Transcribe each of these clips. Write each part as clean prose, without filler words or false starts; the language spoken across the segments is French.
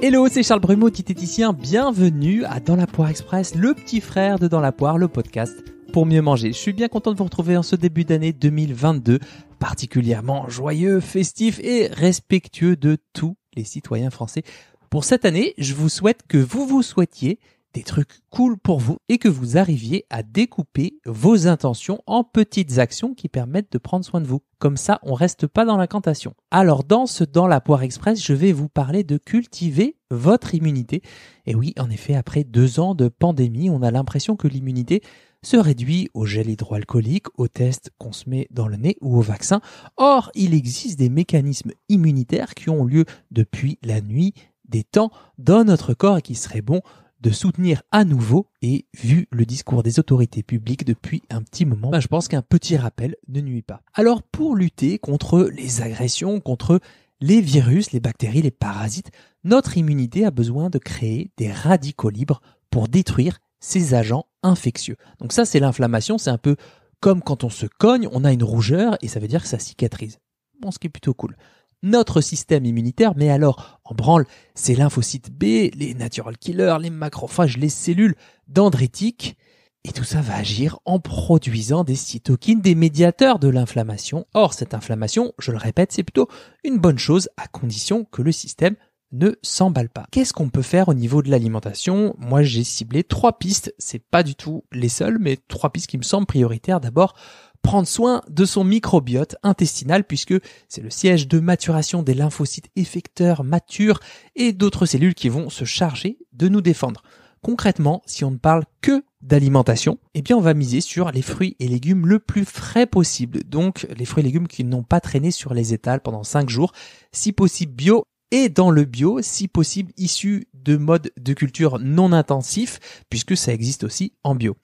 Hello, c'est Charles Brumeau, diététicien. Bienvenue à Dans la Poire Express, le petit frère de Dans la Poire, le podcast pour mieux manger. Je suis bien content de vous retrouver en ce début d'année 2022, particulièrement joyeux, festif et respectueux de tous les citoyens français. Pour cette année, je vous souhaite que vous souhaitiez des trucs cool pour vous et que vous arriviez à découper vos intentions en petites actions qui permettent de prendre soin de vous. Comme ça, on reste pas dans l'incantation. Alors dans la Poire Express, je vais vous parler de cultiver votre immunité. Et oui, en effet, après 2 ans de pandémie, on a l'impression que l'immunité se réduit au gel hydroalcoolique, aux tests qu'on se met dans le nez ou au vaccin. Or, il existe des mécanismes immunitaires qui ont lieu depuis la nuit des temps dans notre corps et qui serait bon de soutenir à nouveau. Et vu le discours des autorités publiques depuis un petit moment, je pense qu'un petit rappel ne nuit pas. Alors pour lutter contre les agressions, contre les virus, les bactéries, les parasites, notre immunité a besoin de créer des radicaux libres pour détruire ces agents infectieux. Donc ça, c'est l'inflammation, c'est un peu comme quand on se cogne, on a une rougeur et ça veut dire que ça cicatrise. Bon, ce qui est plutôt cool. Notre système immunitaire met alors en branle ces lymphocytes B, les natural killers, les macrophages, les cellules dendritiques. Et tout ça va agir en produisant des cytokines, des médiateurs de l'inflammation. Or, cette inflammation, je le répète, c'est plutôt une bonne chose à condition que le système ne s'emballe pas. Qu'est-ce qu'on peut faire au niveau de l'alimentation ? Moi, j'ai ciblé 3 pistes. C'est pas du tout les seules, mais 3 pistes qui me semblent prioritaires. D'abord, prendre soin de son microbiote intestinal puisque c'est le siège de maturation des lymphocytes effecteurs matures et d'autres cellules qui vont se charger de nous défendre. Concrètement, si on ne parle que d'alimentation, eh bien on va miser sur les fruits et légumes le plus frais possible. Donc les fruits et légumes qui n'ont pas traîné sur les étals pendant 5 jours, si possible bio. Et dans le bio, si possible, issu de modes de culture non intensifs, puisque ça existe aussi en bio.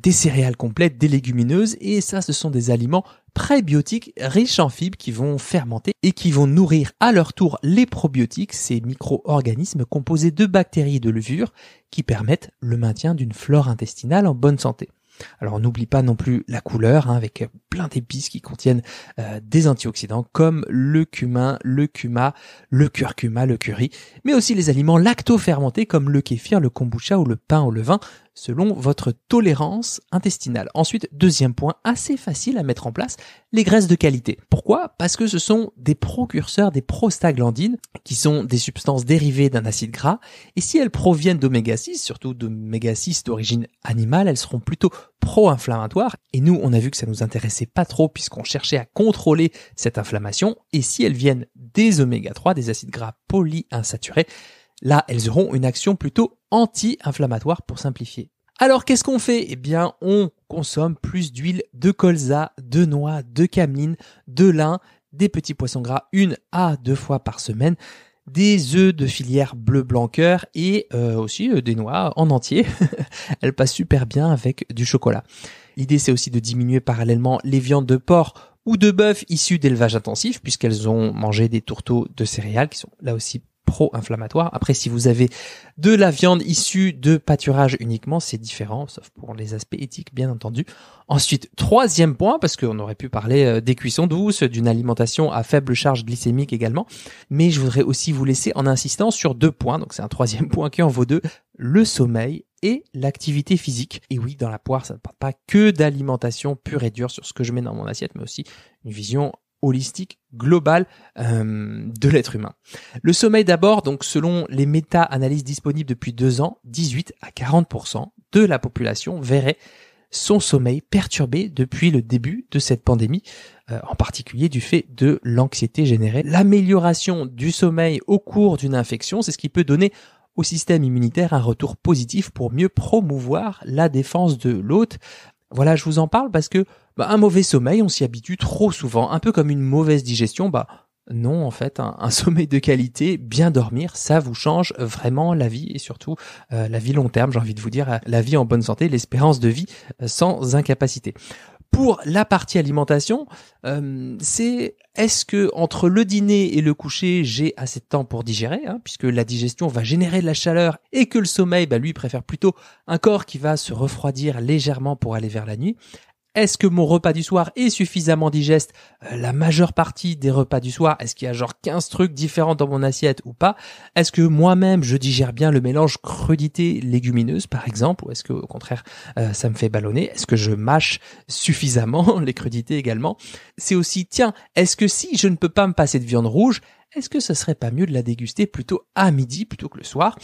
Des céréales complètes, des légumineuses, et ça, ce sont des aliments prébiotiques riches en fibres qui vont fermenter et qui vont nourrir à leur tour les probiotiques, ces micro-organismes composés de bactéries et de levures qui permettent le maintien d'une flore intestinale en bonne santé. Alors on n'oublie pas non plus la couleur avec plein d'épices qui contiennent des antioxydants comme le cumin, le curcuma, le curry, mais aussi les aliments lacto-fermentés comme le kéfir, le kombucha ou le pain au levain selon votre tolérance intestinale. Ensuite, deuxième point assez facile à mettre en place, les graisses de qualité. Pourquoi ? Parce que ce sont des précurseurs des prostaglandines qui sont des substances dérivées d'un acide gras et si elles proviennent d'oméga 6, surtout d'oméga 6 d'origine animale, elles seront plutôt pro-inflammatoires et nous on a vu que ça nous intéressait pas trop puisqu'on cherchait à contrôler cette inflammation et si elles viennent des oméga 3, des acides gras polyinsaturés, là, elles auront une action plutôt anti-inflammatoire pour simplifier. Alors, qu'est-ce qu'on fait ? Eh bien, on consomme plus d'huile de colza, de noix, de cameline, de lin, des petits poissons gras 1 à 2 fois par semaine, des œufs de filière bleu blanc cœur et aussi des noix en entier. Elles passent super bien avec du chocolat. L'idée, c'est aussi de diminuer parallèlement les viandes de porc ou de bœuf issues d'élevage intensif puisqu'elles ont mangé des tourteaux de céréales qui sont là aussi pro-inflammatoire. Après, si vous avez de la viande issue de pâturage uniquement, c'est différent, sauf pour les aspects éthiques, bien entendu. Ensuite, 3e point, parce qu'on aurait pu parler des cuissons douces, d'une alimentation à faible charge glycémique également, mais je voudrais aussi vous laisser en insistant sur 2 points, donc c'est un 3e point qui en vaut 2, le sommeil et l'activité physique. Et oui, dans la poire, ça ne parle pas que d'alimentation pure et dure sur ce que je mets dans mon assiette, mais aussi une vision holistique, globale de l'être humain. Le sommeil d'abord, donc selon les méta-analyses disponibles depuis 2 ans, 18 à 40% de la population verrait son sommeil perturbé depuis le début de cette pandémie, en particulier du fait de l'anxiété générée. L'amélioration du sommeil au cours d'une infection, c'est ce qui peut donner au système immunitaire un retour positif pour mieux promouvoir la défense de l'hôte. Voilà, je vous en parle parce que un mauvais sommeil, on s'y habitue trop souvent, un peu comme une mauvaise digestion. Non, en fait, un sommeil de qualité, bien dormir, ça vous change vraiment la vie et surtout la vie long terme, j'ai envie de vous dire, la vie en bonne santé, l'espérance de vie sans incapacité. Pour la partie alimentation, c'est est-ce que entre le dîner et le coucher, j'ai assez de temps pour digérer, puisque la digestion va générer de la chaleur et que le sommeil, lui, préfère plutôt un corps qui va se refroidir légèrement pour aller vers la nuit. Est-ce que mon repas du soir est suffisamment digeste? La majeure partie des repas du soir, est-ce qu'il y a genre 15 trucs différents dans mon assiette ou pas? Est-ce que moi-même je digère bien le mélange crudité-légumineuse par exemple? Ou est-ce que au contraire ça me fait ballonner? Est-ce que je mâche suffisamment les crudités également? C'est aussi, tiens, est-ce que si je ne peux pas me passer de viande rouge, est-ce que ça serait pas mieux de la déguster plutôt à midi plutôt que le soir?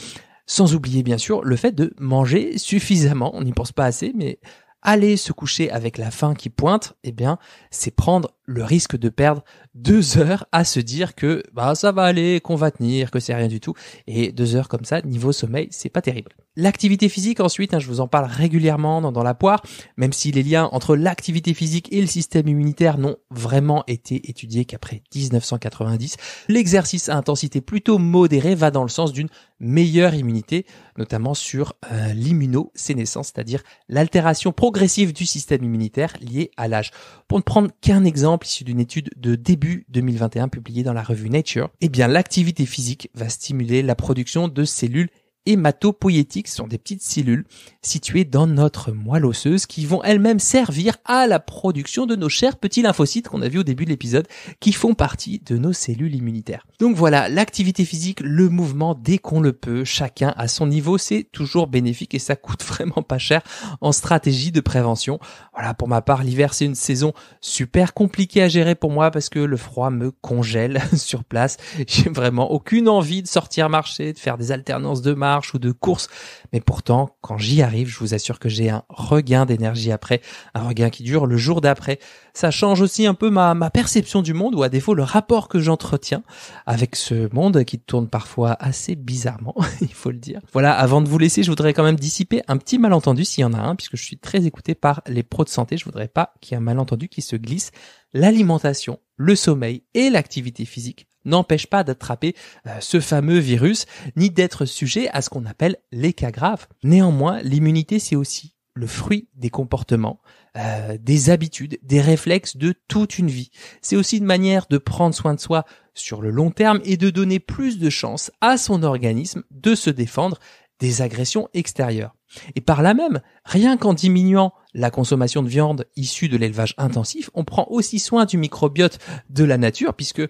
Sans oublier bien sûr le fait de manger suffisamment, on n'y pense pas assez, mais aller se coucher avec la faim qui pointe, eh bien, c'est prendre le risque de perdre 2 heures à se dire que ça va aller, qu'on va tenir, que c'est rien du tout. Et 2 heures comme ça, niveau sommeil, c'est pas terrible. L'activité physique ensuite, je vous en parle régulièrement dans la poire, même si les liens entre l'activité physique et le système immunitaire n'ont vraiment été étudiés qu'après 1990. L'exercice à intensité plutôt modérée va dans le sens d'une meilleure immunité, notamment sur l'immunosénescence, c'est-à-dire l'altération progressive du système immunitaire liée à l'âge. Pour ne prendre qu'un exemple issu d'une étude de début 2021 publiée dans la revue Nature, eh bien l'activité physique va stimuler la production de cellules hématopoïétiques, ce sont des petites cellules situées dans notre moelle osseuse qui vont elles-mêmes servir à la production de nos chers petits lymphocytes qu'on a vu au début de l'épisode, qui font partie de nos cellules immunitaires. Donc voilà, l'activité physique, le mouvement dès qu'on le peut, chacun à son niveau, c'est toujours bénéfique et ça coûte vraiment pas cher en stratégie de prévention. Voilà, pour ma part, l'hiver c'est une saison super compliquée à gérer pour moi parce que le froid me congèle sur place. J'ai vraiment aucune envie de sortir marcher, de faire des alternances de marche ou de course, mais pourtant quand j'y arrive, je vous assure que j'ai un regain d'énergie après, un regain qui dure le jour d'après. Ça change aussi un peu ma perception du monde, ou à défaut le rapport que j'entretiens avec ce monde qui tourne parfois assez bizarrement, il faut le dire. Voilà, avant de vous laisser, je voudrais quand même dissiper un petit malentendu s'il y en a un, puisque je suis très écouté par les pros de santé, je voudrais pas qu'il y ait un malentendu qui se glisse. L'alimentation, le sommeil et l'activité physique n'empêche pas d'attraper ce fameux virus, ni d'être sujet à ce qu'on appelle les cas graves. Néanmoins, l'immunité, c'est aussi le fruit des comportements, des habitudes, des réflexes de toute une vie. C'est aussi une manière de prendre soin de soi sur le long terme et de donner plus de chances à son organisme de se défendre des agressions extérieures. Et par là même, rien qu'en diminuant la consommation de viande issue de l'élevage intensif, on prend aussi soin du microbiote de la nature puisque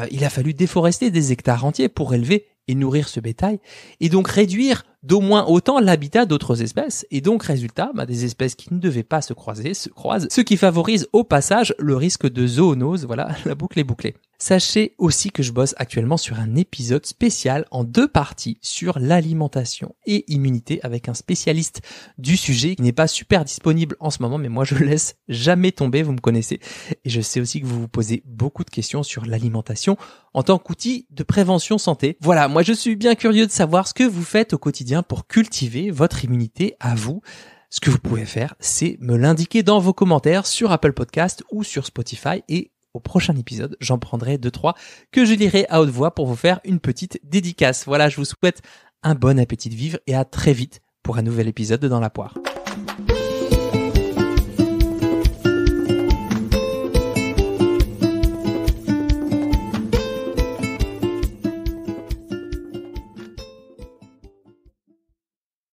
il a fallu déforester des hectares entiers pour élever et nourrir ce bétail et donc réduire d'au moins autant l'habitat d'autres espèces et donc résultat, des espèces qui ne devaient pas se croiser se croisent, ce qui favorise au passage le risque de zoonose. Voilà, la boucle est bouclée. Sachez aussi que je bosse actuellement sur un épisode spécial en 2 parties sur l'alimentation et immunité avec un spécialiste du sujet qui n'est pas super disponible en ce moment, mais moi je laisse jamais tomber, vous me connaissez. Et je sais aussi que vous vous posez beaucoup de questions sur l'alimentation en tant qu'outil de prévention santé. Voilà, moi je suis bien curieux de savoir ce que vous faites au quotidien pour cultiver votre immunité à vous. Ce que vous pouvez faire, c'est me l'indiquer dans vos commentaires sur Apple Podcast ou sur Spotify et au prochain épisode, j'en prendrai 2-3 que je lirai à haute voix pour vous faire une petite dédicace. Voilà, je vous souhaite un bon appétit de vivre et à très vite pour un nouvel épisode de Dans la poire.